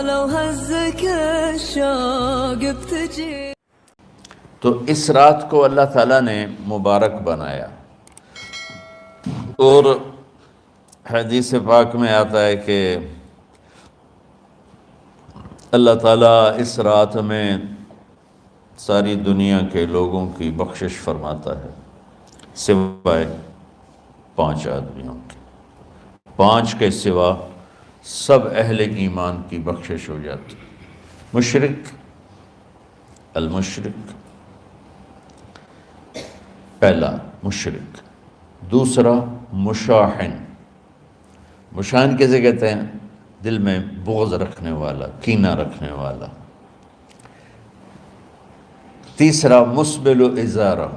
لو هزك الشوق بتجي. تو اس رات کو اللہ تعالیٰ نے مبارک بنایا، اور حدیث پاک میں آتا ہے کہ اللہ تعالیٰ اس رات میں ساری دنیا کے لوگوں کی بخشش فرماتا ہے سوائے 5 آدمیوں کی۔ 5 کے سوا سب اہل ایمان کی بخشش ہو جاتی۔ مشرک، المشرک، پہلا مشرک، دوسرا مشاحن۔ مشاحن کیسے کہتے ہیں؟ دل میں بغض رکھنے والا، کینہ رکھنے والا۔ تیسرا مسبل ازارہ،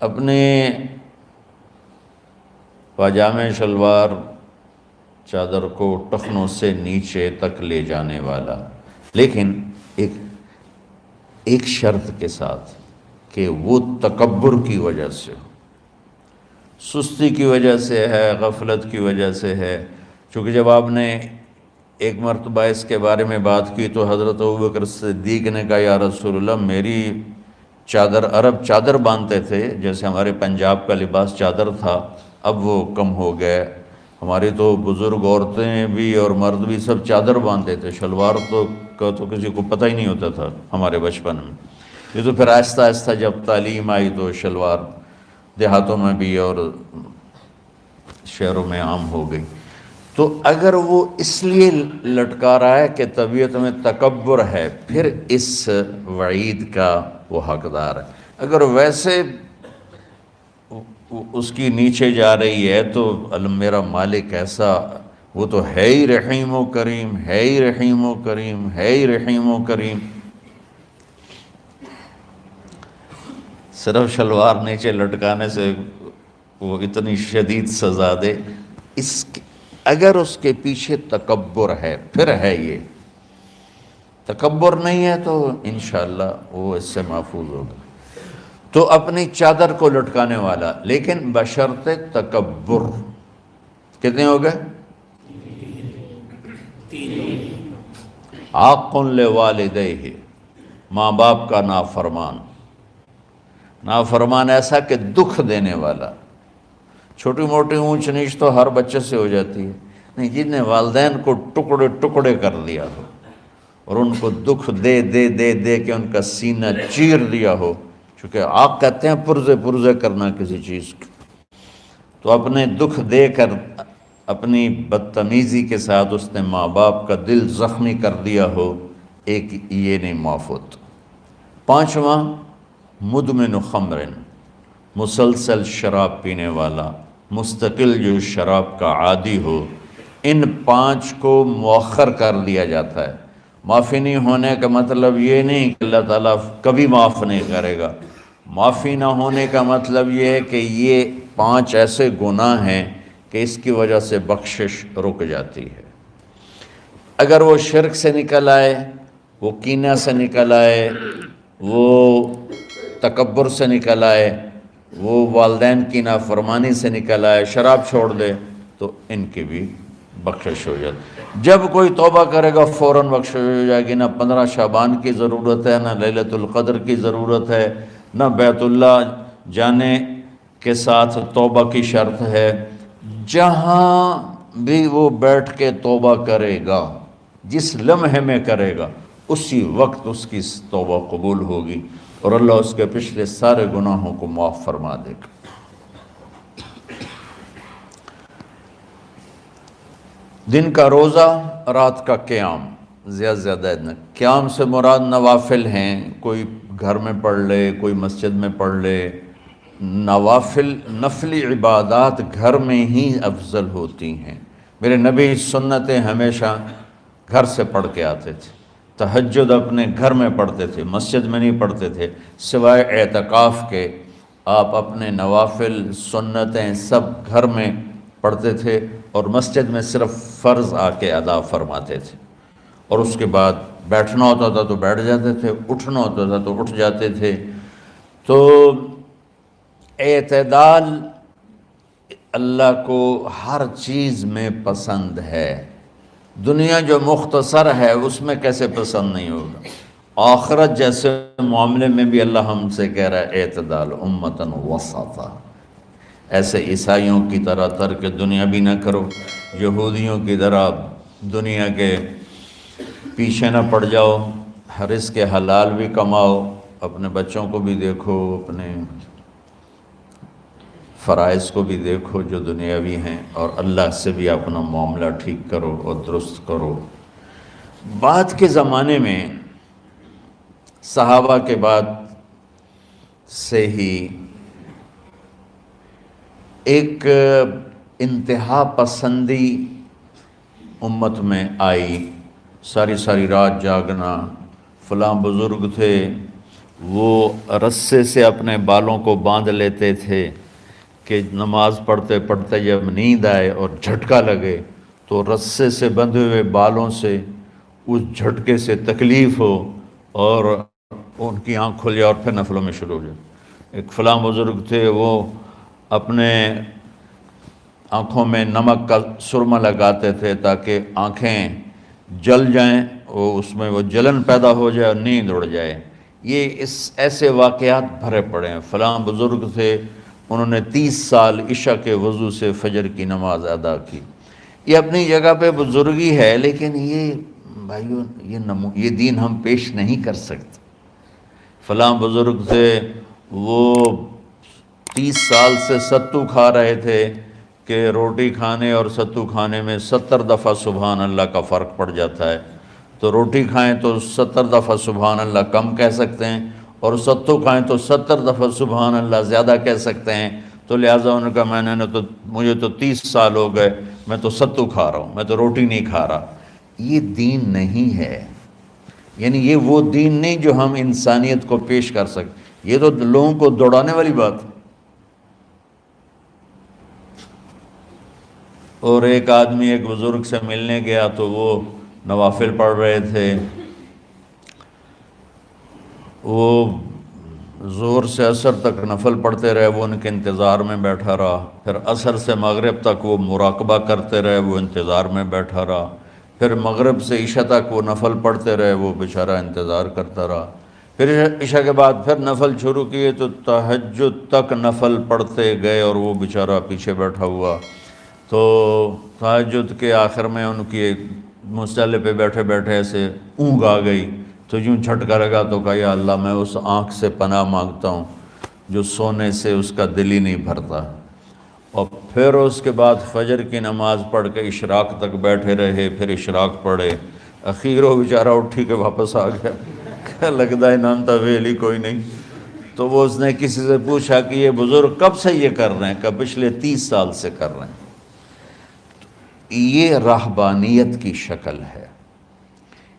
اپنے پاجامے شلوار چادر کو ٹخنوں سے نیچے تک لے جانے والا، لیکن ایک شرط کے ساتھ کہ وہ تکبر کی وجہ سے ہو، سستی کی وجہ سے ہے، غفلت کی وجہ سے ہے۔ چونکہ جب آپ نے ایک مرتبہ اس کے بارے میں بات کی تو حضرت ابوبکر صدیق نے کہا یا رسول اللہ، میری چادر، عرب چادر باندھتے تھے جیسے ہمارے پنجاب کا لباس چادر تھا، اب وہ کم ہو گئے۔ ہماری تو بزرگ عورتیں بھی اور مرد بھی سب چادر باندھتے تھے، شلوار کا تو کسی کو پتہ ہی نہیں ہوتا تھا ہمارے بچپن میں۔ یہ تو پھر آہستہ آہستہ جب تعلیم آئی تو شلوار دیہاتوں میں بھی اور شہروں میں عام ہو گئی۔ تو اگر وہ اس لیے لٹکا رہا ہے کہ طبیعت میں تکبر ہے، پھر اس وعید کا وہ حقدار ہے۔ اگر ویسے اس کی نیچے جا رہی ہے تو میرا مالک ایسا، وہ تو ہے ہی رحیم و کریم، ہے ہی رحیم و کریم، ہے ہی رحیم و کریم۔ صرف شلوار نیچے لٹکانے سے وہ اتنی شدید سزا دے، اگر اس کے پیچھے تکبر ہے، پھر ہے یہ۔ تکبر نہیں ہے تو انشاءاللہ وہ اس سے محفوظ ہوگا۔ تو اپنی چادر کو لٹکانے والا، لیکن بشرط تکبر۔ کتنے ہو گئے؟ عاق لوالدیہ، ماں باپ کا نافرمان۔ نافرمان ایسا کہ دکھ دینے والا۔ چھوٹی موٹی اونچ نیچ تو ہر بچے سے ہو جاتی ہے، نہیں، جن نے والدین کو ٹکڑے ٹکڑے کر دیا ہو اور ان کو دکھ دے دے دے دے کے ان کا سینہ چیر دیا ہو، چونکہ آپ کہتے ہیں پرزے کرنا کسی چیز کی، تو اپنے دکھ دے کر اپنی بدتمیزی کے ساتھ اس نے ماں باپ کا دل زخمی کر دیا ہو، ایک یہ نہیں معاف ہوتا۔ 5واں مدمن خمر، مسلسل شراب پینے والا، مستقل جو شراب کا عادی ہو۔ ان 5 کو مؤخر کر دیا جاتا ہے۔ معافی نہیں ہونے کا مطلب یہ نہیں کہ اللہ تعالیٰ کبھی معاف نہیں کرے گا۔ معافی نہ ہونے کا مطلب یہ ہے کہ یہ 5 ایسے گناہ ہیں کہ اس کی وجہ سے بخشش رک جاتی ہے۔ اگر وہ شرک سے نکل آئے، وہ کینہ سے نکل آئے، وہ تکبر سے نکل آئے، وہ والدین کی نافرمانی سے نکل آئے، شراب چھوڑ دے، تو ان کی بھی بخشش ہو جاتی۔ جب کوئی توبہ کرے گا فوراً بخشش ہو جائے گی۔ نہ 15 شعبان کی ضرورت ہے، نہ لیلۃ القدر کی ضرورت ہے، نہ بیت اللہ جانے کے ساتھ توبہ کی شرط ہے۔ جہاں بھی وہ بیٹھ کے توبہ کرے گا، جس لمحے میں کرے گا، اسی وقت اس کی توبہ قبول ہوگی اور اللہ اس کے پچھلے سارے گناہوں کو معاف فرما دے گا۔ دن کا روزہ، رات کا قیام، زیادہ قیام سے مراد نوافل ہیں، کوئی گھر میں پڑھ لے، کوئی مسجد میں پڑھ لے۔ نوافل، نفلی عبادات گھر میں ہی افضل ہوتی ہیں۔ میرے نبی سنتیں ہمیشہ گھر سے پڑھ کے آتے تھے۔ تہجد اپنے گھر میں پڑھتے تھے، مسجد میں نہیں پڑھتے تھے، سوائے اعتکاف کے۔ آپ اپنے نوافل، سنتیں سب گھر میں پڑھتے تھے اور مسجد میں صرف فرض آ کے ادا فرماتے تھے، اور اس کے بعد بیٹھنا ہوتا تھا تو بیٹھ جاتے تھے، اٹھنا ہوتا تھا تو اٹھ جاتے تھے۔ تو اعتدال اللہ کو ہر چیز میں پسند ہے۔ دنیا جو مختصر ہے اس میں کیسے پسند نہیں ہوگا؟ آخرت جیسے معاملے میں بھی اللہ ہم سے کہہ رہا ہے اعتدال امتن وسطا، ایسے عیسائیوں کی طرح ترک دنیا بھی نہ کرو، یہودیوں کی طرح دنیا کے پیچھے نہ پڑ جاؤ، رزق کے حلال بھی کماؤ، اپنے بچوں کو بھی دیکھو، اپنے فرائض کو بھی دیکھو جو دنیاوی ہیں، اور اللہ سے بھی اپنا معاملہ ٹھیک کرو اور درست کرو۔ بعد کے زمانے میں صحابہ کے بعد سے ہی ایک انتہا پسندی امت میں آئی، ساری ساری رات جاگنا، فلاں بزرگ تھے وہ رسے سے اپنے بالوں کو باندھ لیتے تھے کہ نماز پڑھتے پڑھتے جب نیند آئے اور جھٹکا لگے تو رسے سے بندھے ہوئے بالوں سے اس جھٹکے سے تکلیف ہو اور ان کی آنکھ کھل جائے اور پھر نفلوں میں شروع ہو جائے۔ ایک فلاں بزرگ تھے وہ اپنے آنکھوں میں نمک کا سرما لگاتے تھے تاکہ آنکھیں جل جائیں، اس میں وہ جلن پیدا ہو جائے اور نیند اڑ جائے۔ یہ ایسے واقعات بھرے پڑے ہیں۔ فلاں بزرگ تھے، انہوں نے 30 سال عشاء کے وضو سے فجر کی نماز ادا کی۔ یہ اپنی جگہ پہ بزرگی ہے، لیکن یہ بھائیو یہ دین ہم پیش نہیں کر سکتے۔ فلاں بزرگ تھے وہ 30 سال سے ستو کھا رہے تھے کہ روٹی کھانے اور ستو کھانے میں 70 دفعہ سبحان اللہ کا فرق پڑ جاتا ہے، تو روٹی کھائیں تو 70 دفعہ سبحان اللہ کم کہہ سکتے ہیں، اور ستو کھائیں تو 70 دفعہ سبحان اللہ زیادہ کہہ سکتے ہیں۔ تو لہٰذا ان کا مجھے تو 30 سال ہو گئے، میں تو ستو کھا رہا ہوں، میں تو روٹی نہیں کھا رہا۔ یہ دین نہیں ہے، یعنی یہ وہ دین نہیں جو ہم انسانیت کو پیش کر سکتے۔ یہ تو لوگوں کو دوڑانے والی بات ہے۔ اور ایک آدمی ایک بزرگ سے ملنے گیا تو وہ نوافل پڑھ رہے تھے، وہ ظہر سے عصر تک نفل پڑھتے رہے، وہ ان کے انتظار میں بیٹھا رہا، پھر عصر سے مغرب تک وہ مراقبہ کرتے رہے، وہ انتظار میں بیٹھا رہا، پھر مغرب سے عشاء تک وہ نفل پڑھتے رہے، وہ بیچارہ انتظار کرتا رہا، پھر عشاء کے بعد پھر نفل شروع کیے تو تہجد تک نفل پڑھتے گئے اور وہ بیچارہ پیچھے بیٹھا ہوا۔ تو تہجد کے آخر میں ان کی مصلی پہ بیٹھے بیٹھے ایسے اونگ آ گئی، تو یوں جھٹکا لگا تو کہا یا اللہ میں اس آنکھ سے پناہ مانگتا ہوں جو سونے سے اس کا دل ہی نہیں بھرتا۔ اور پھر اس کے بعد فجر کی نماز پڑھ کے اشراق تک بیٹھے رہے، پھر اشراق پڑھے، اخیر وہ بیچارہ اٹھی کے واپس آ گیا، کہ لگتا ہے نام ویلی کوئی نہیں۔ تو وہ اس نے کسی سے پوچھا کہ یہ بزرگ کب سے یہ کر رہے ہیں؟ کہ پچھلے 30 سال سے کر رہے ہیں۔ یہ راہبانیت کی شکل ہے،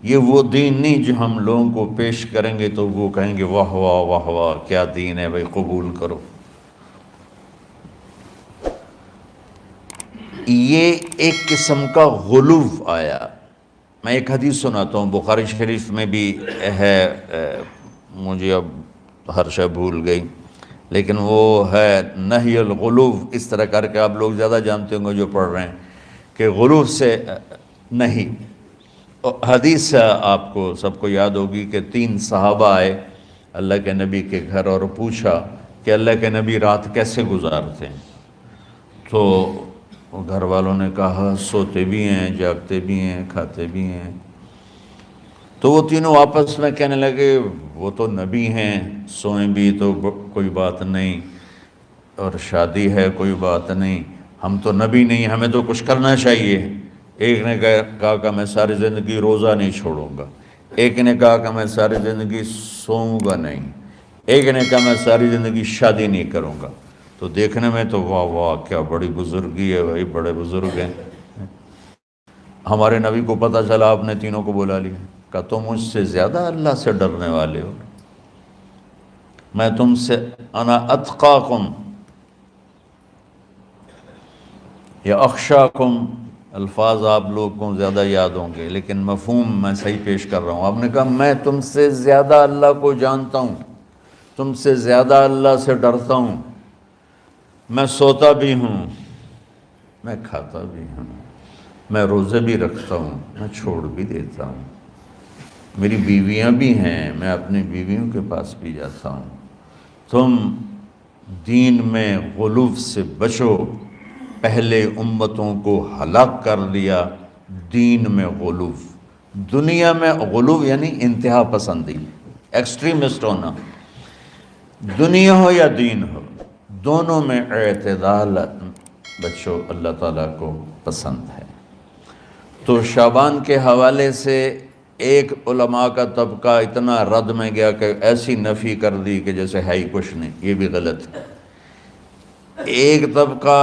یہ وہ دین نہیں جو ہم لوگوں کو پیش کریں گے تو وہ کہیں گے واہ واہ واہ واہ کیا دین ہے بھائی، قبول کرو۔ یہ ایک قسم کا غلو آیا۔ میں ایک حدیث سناتا ہوں، بخاری شریف میں بھی ہے، مجھے اب ہر شے بھول گئی، لیکن وہ ہے نہی الغلو، اس طرح کر کے آپ لوگ زیادہ جانتے ہوں گے جو پڑھ رہے ہیں، کہ غلو سے نہیں۔ حدیث آپ کو سب کو یاد ہوگی کہ 3 صحابہ آئے اللہ کے نبی کے گھر اور پوچھا کہ اللہ کے نبی رات کیسے گزارتے ہیں؟ تو گھر والوں نے کہا سوتے بھی ہیں، جاگتے بھی ہیں، کھاتے بھی ہیں۔ تو وہ تینوں آپس میں کہنے لگے وہ تو نبی ہیں، سوئیں بھی تو کوئی بات نہیں، اور شادی ہے کوئی بات نہیں، ہم تو نبی نہیں، ہمیں تو کچھ کرنا چاہیے۔ ایک نے کہا کہ میں ساری زندگی روزہ نہیں چھوڑوں گا، ایک نے کہا کہ میں ساری زندگی سوؤں گا نہیں، ایک نے کہا میں ساری زندگی شادی نہیں کروں گا۔ تو دیکھنے میں تو واہ واہ کیا بڑی بزرگی ہے بھائی، بڑے بزرگ ہیں۔ ہمارے نبی کو پتہ چلا، آپ نے تینوں کو بلا لیا، کہا تم مجھ سے زیادہ اللہ سے ڈرنے والے ہو، میں تم سے انا اتقاکم یا اخشاکم، الفاظ آپ لوگوں کو زیادہ یاد ہوں گے لیکن مفہوم میں صحیح پیش کر رہا ہوں۔ آپ نے کہا میں تم سے زیادہ اللہ کو جانتا ہوں، تم سے زیادہ اللہ سے ڈرتا ہوں، میں سوتا بھی ہوں، میں کھاتا بھی ہوں، میں روزے بھی رکھتا ہوں، میں چھوڑ بھی دیتا ہوں، میری بیویاں بھی ہیں، میں اپنی بیویوں کے پاس بھی جاتا ہوں۔ تم دین میں غلو سے بچو، پہلے امتوں کو ہلاک کر دیا دین میں غلو۔ دنیا میں غلو یعنی انتہا پسندی، ایکسٹریمسٹ ہونا، دنیا ہو یا دین ہو، دونوں میں اعتدال بچو، اللہ تعالیٰ کو پسند ہے۔ تو شعبان کے حوالے سے ایک علماء کا طبقہ اتنا رد میں گیا کہ ایسی نفی کر دی کہ جیسے ہے ہی کچھ نہیں، یہ بھی غلط ہے۔ ایک طبقہ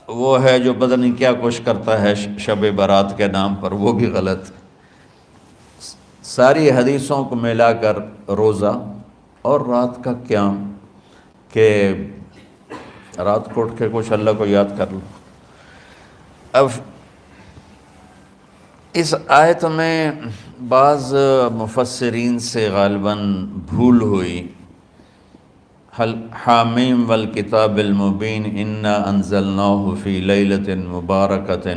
وہ ہے جو پتہ نہیں کیا کچھ کرتا ہے شب برات کے نام پر، وہ بھی غلط۔ ساری حدیثوں کو ملا کر روزہ اور رات کا قیام، کہ رات کو اٹھ کے کچھ اللہ کو یاد کر لو۔ اب اس آیت میں بعض مفسرین سے غالباً بھول ہوئی، حامیم والکتاب المبین انا انزلناہ فی لیلۃ مبارکۃ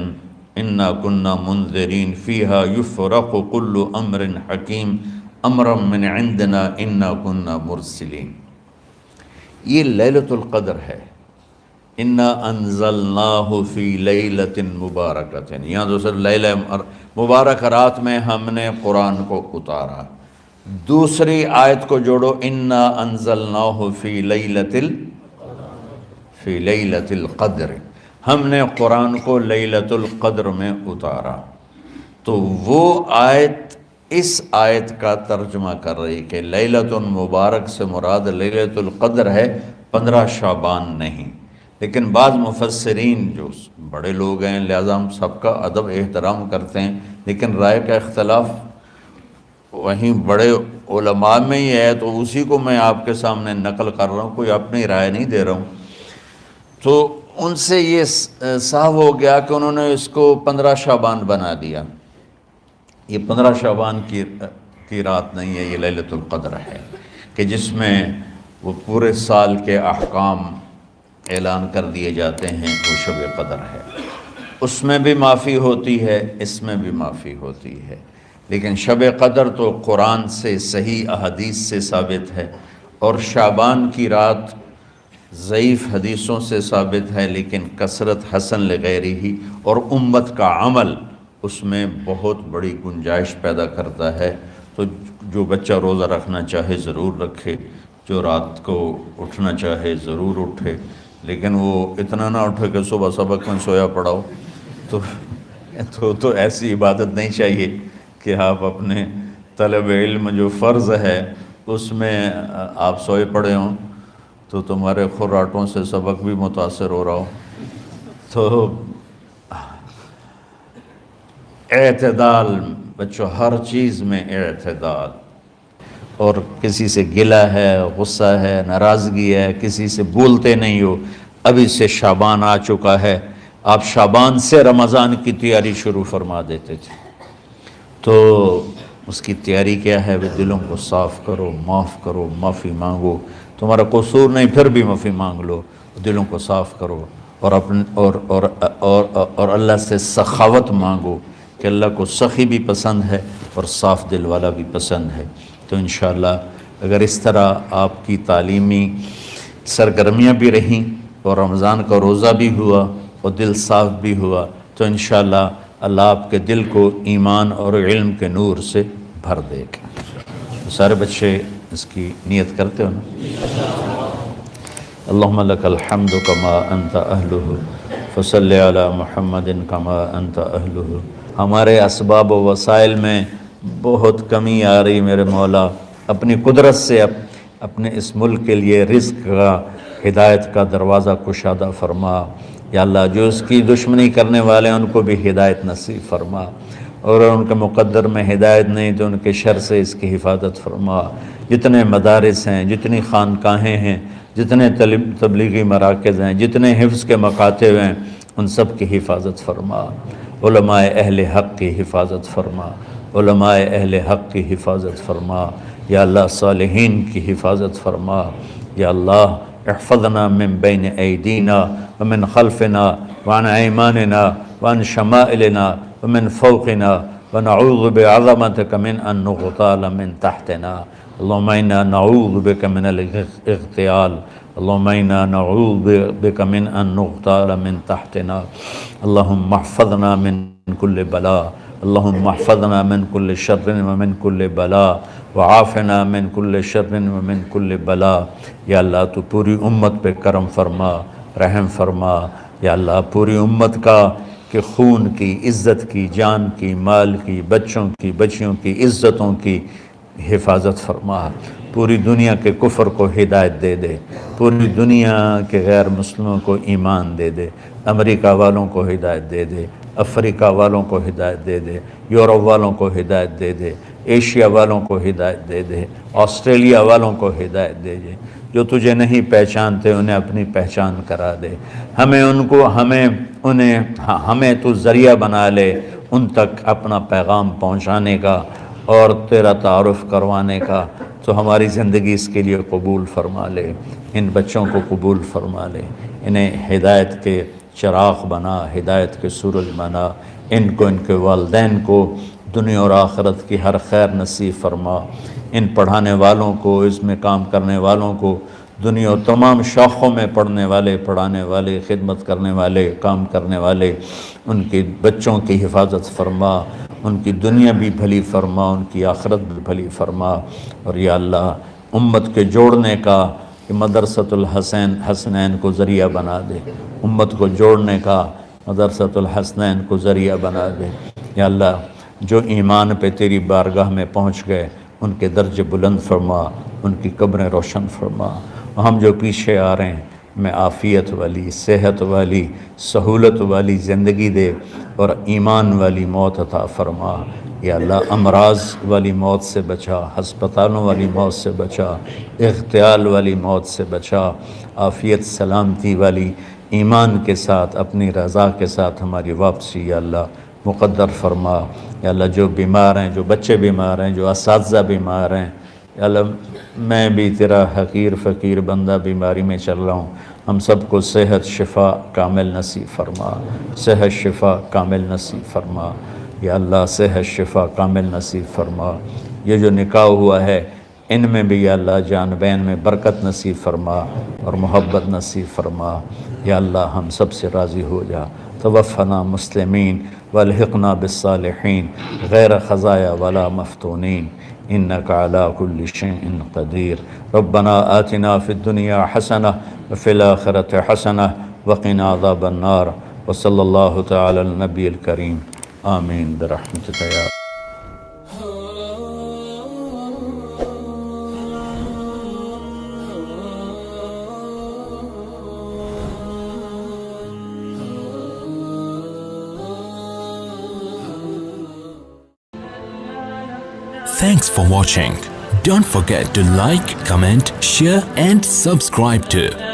انا کنا منذرین فیہا یفرق کل امر حکیم امرا من عندنا انا کنا مرسلین۔ یہ لیلۃ القدر ہے، انا انزلناہ فی لیلۃ مبارکۃ، یہاں دوسرا لیلہ مبارک رات میں ہم نے قرآن کو اتارا۔ دوسری آیت کو جوڑو، انا انزلناہ فی لیلۃ القدر، ہم نے قرآن کو لیلۃ القدر میں اتارا۔ تو وہ آیت اس آیت کا ترجمہ کر رہی کہ لیلۃ مبارک سے مراد لیلۃ القدر ہے، 15 شعبان نہیں۔ لیکن بعض مفسرین جو بڑے لوگ ہیں، لہذا ہم سب کا ادب احترام کرتے ہیں، لیکن رائے کا اختلاف وہیں بڑے علماء میں ہی ہے، تو اسی کو میں آپ کے سامنے نقل کر رہا ہوں، کوئی اپنی رائے نہیں دے رہا ہوں۔ تو ان سے یہ صاف ہو گیا کہ انہوں نے اس کو 15 شعبان بنا دیا۔ یہ 15 شعبان کی رات نہیں ہے، یہ لیلۃ القدر ہے، کہ جس میں وہ پورے سال کے احکام اعلان کر دیے جاتے ہیں، وہ شب قدر ہے۔ اس میں بھی معافی ہوتی ہے، اس میں بھی معافی ہوتی ہے، لیکن شب قدر تو قرآن سے صحیح احادیث سے ثابت ہے، اور شعبان کی رات ضعیف حدیثوں سے ثابت ہے، لیکن کثرت حسن لغیرہ اور امت کا عمل اس میں بہت بڑی گنجائش پیدا کرتا ہے۔ تو جو بچہ روزہ رکھنا چاہے ضرور رکھے، جو رات کو اٹھنا چاہے ضرور اٹھے، لیکن وہ اتنا نہ اٹھے کہ صبح سبق میں سویا پڑاؤ، تو ایسی عبادت نہیں چاہیے کہ آپ اپنے طلب علم جو فرض ہے اس میں آپ سوئے پڑے ہوں، تو تمہارے خراٹوں سے سبق بھی متاثر ہو رہا ہو۔ تو اعتدال بچوں، ہر چیز میں اعتدال، اور کسی سے گلہ ہے، غصہ ہے، ناراضگی ہے، کسی سے بولتے نہیں ہو۔ ابھی سے شعبان آ چکا ہے، آپ شعبان سے رمضان کی تیاری شروع فرما دیتے تھے، تو اس کی تیاری کیا ہے؟ وہ دلوں کو صاف کرو، معاف کرو، معافی مانگو، تمہارا قصور نہیں پھر بھی معافی مانگ لو، دلوں کو صاف کرو، اور اللہ سے سخاوت مانگو، کہ اللہ کو سخی بھی پسند ہے اور صاف دل والا بھی پسند ہے۔ تو انشاءاللہ اگر اس طرح آپ کی تعلیمی سرگرمیاں بھی رہیں اور رمضان کا روزہ بھی ہوا اور دل صاف بھی ہوا، تو انشاءاللہ اللہ آپ کے دل کو ایمان اور علم کے نور سے بھر دے گا۔ سارے بچے اس کی نیت کرتے ہو نا؟ اللہم لک الحمد کما انت اہلہ فصلی علی محمد کما انت اہلہ۔ ہمارے اسباب و وسائل میں بہت کمی آ رہی میرے مولا، اپنی قدرت سے اپنے اس ملک کے لیے رزق کا، ہدایت کا دروازہ کشادہ فرما۔ یا اللہ، جو اس کی دشمنی کرنے والے ہیں ان کو بھی ہدایت نصیب فرما، اور ان کے مقدر میں ہدایت نہیں تو ان کے شر سے اس کی حفاظت فرما۔ جتنے مدارس ہیں، جتنی خانقاہیں ہیں، جتنے تبلیغی مراکز ہیں، جتنے حفظ کے مکاتب ہیں، ان سب کی حفاظت فرما۔ علماء اہل حق کی حفاظت فرما، علماء اہل حق کی حفاظت فرما۔ یا اللہ، صالحین کی حفاظت فرما۔ یا اللہ، احفظنا من بین ایدینا ومن خلفنا وعن ایماننا وعن شمائلنا ومن فوقنا ونعوذ بعظمتك من أن نغتال من تحتنا اللهم إنا نعوذ بك من الاغتيال اللهم إنا نعوذ بك من أن نغتال من تحتنا اللهم احفظنا من كل بلاء اللهم احفظنا من كل شر ومن كل بلاء وعافنا من كل شر ومن كل بلاء یا اللہ تو پوری امت پہ کرم فرما رحم فرما یا اللہ پوری امت کا کہ خون کی عزت کی جان کی مال کی بچوں کی بچیوں کی عزتوں کی حفاظت فرما پوری دنیا کے کفر کو ہدایت دے دے پوری دنیا کے غیر مسلموں کو ایمان دے دے امریکہ والوں کو ہدایت دے دے افریقہ والوں کو ہدایت دے دے یورپ والوں کو ہدایت دے دے ایشیا والوں کو ہدایت دے دے آسٹریلیا والوں کو ہدایت دے دے جو تجھے نہیں پہچانتے انہیں اپنی پہچان کرا دے ہمیں تو ذریعہ بنا لے ان تک اپنا پیغام پہنچانے کا اور تیرا تعارف کروانے کا تو ہماری زندگی اس کے لیے قبول فرما لے ان بچوں کو قبول فرما لے انہیں ہدایت کے چراغ بنا ہدایت کے سورج بنا ان کو ان کے والدین کو دنیا اور آخرت کی ہر خیر نصیب فرما ان پڑھانے والوں کو اس میں کام کرنے والوں کو دنیا اور تمام شاخوں میں پڑھنے والے پڑھانے والے خدمت کرنے والے کام کرنے والے ان کے بچوں کی حفاظت فرما ان کی دنیا بھی بھلی فرما ان کی آخرت بھی بھلی فرما اور یا اللہ امت کے جوڑنے کا کہ مدرسۃ الحسنین کو ذریعہ بنا دے امت کو جوڑنے کا مدرسۃ الحسنین کو ذریعہ بنا دے یا اللہ جو ایمان پہ تیری بارگاہ میں پہنچ گئے ان کے درجے بلند فرما ان کی قبریں روشن فرما ہم جو پیچھے آ رہے ہیں میں عافیت والی صحت والی سہولت والی زندگی دے اور ایمان والی موت عطا فرما یا اللہ امراض والی موت سے بچا ہسپتالوں والی موت سے بچا اغتیال والی موت سے بچا عافیت سلامتی والی ایمان کے ساتھ اپنی رضا کے ساتھ ہماری واپسی یا اللہ مقدر فرما یا اللہ جو بیمار ہیں جو بچے بیمار ہیں جو اساتذہ بیمار ہیں یا اللہ میں بھی تیرا حقیر فقیر بندہ بیماری میں چل رہا ہوں ہم سب کو صحت شفا کامل نصیب فرما صحت شفا کامل نصیب فرما یا اللہ صحت شفا کامل نصیب فرما یہ جو نکاح ہوا ہے ان میں بھی یا اللہ جان بین میں برکت نصیب فرما اور محبت نصیب فرما یا اللہ ہم سب سے راضی ہو جا توفنا مسلمین والحقنا بالصالحین غیر خزایا ولا مفتونین انك على كل شيء قدير ربنا آتنا في الدنيا حسنة وفي الآخرة حسنة وقنا عذاب النار وصلى الله تعالى على النبي الكريم آمين برحمتك يا Thanks for watching. Don't forget to like, comment, share and subscribe to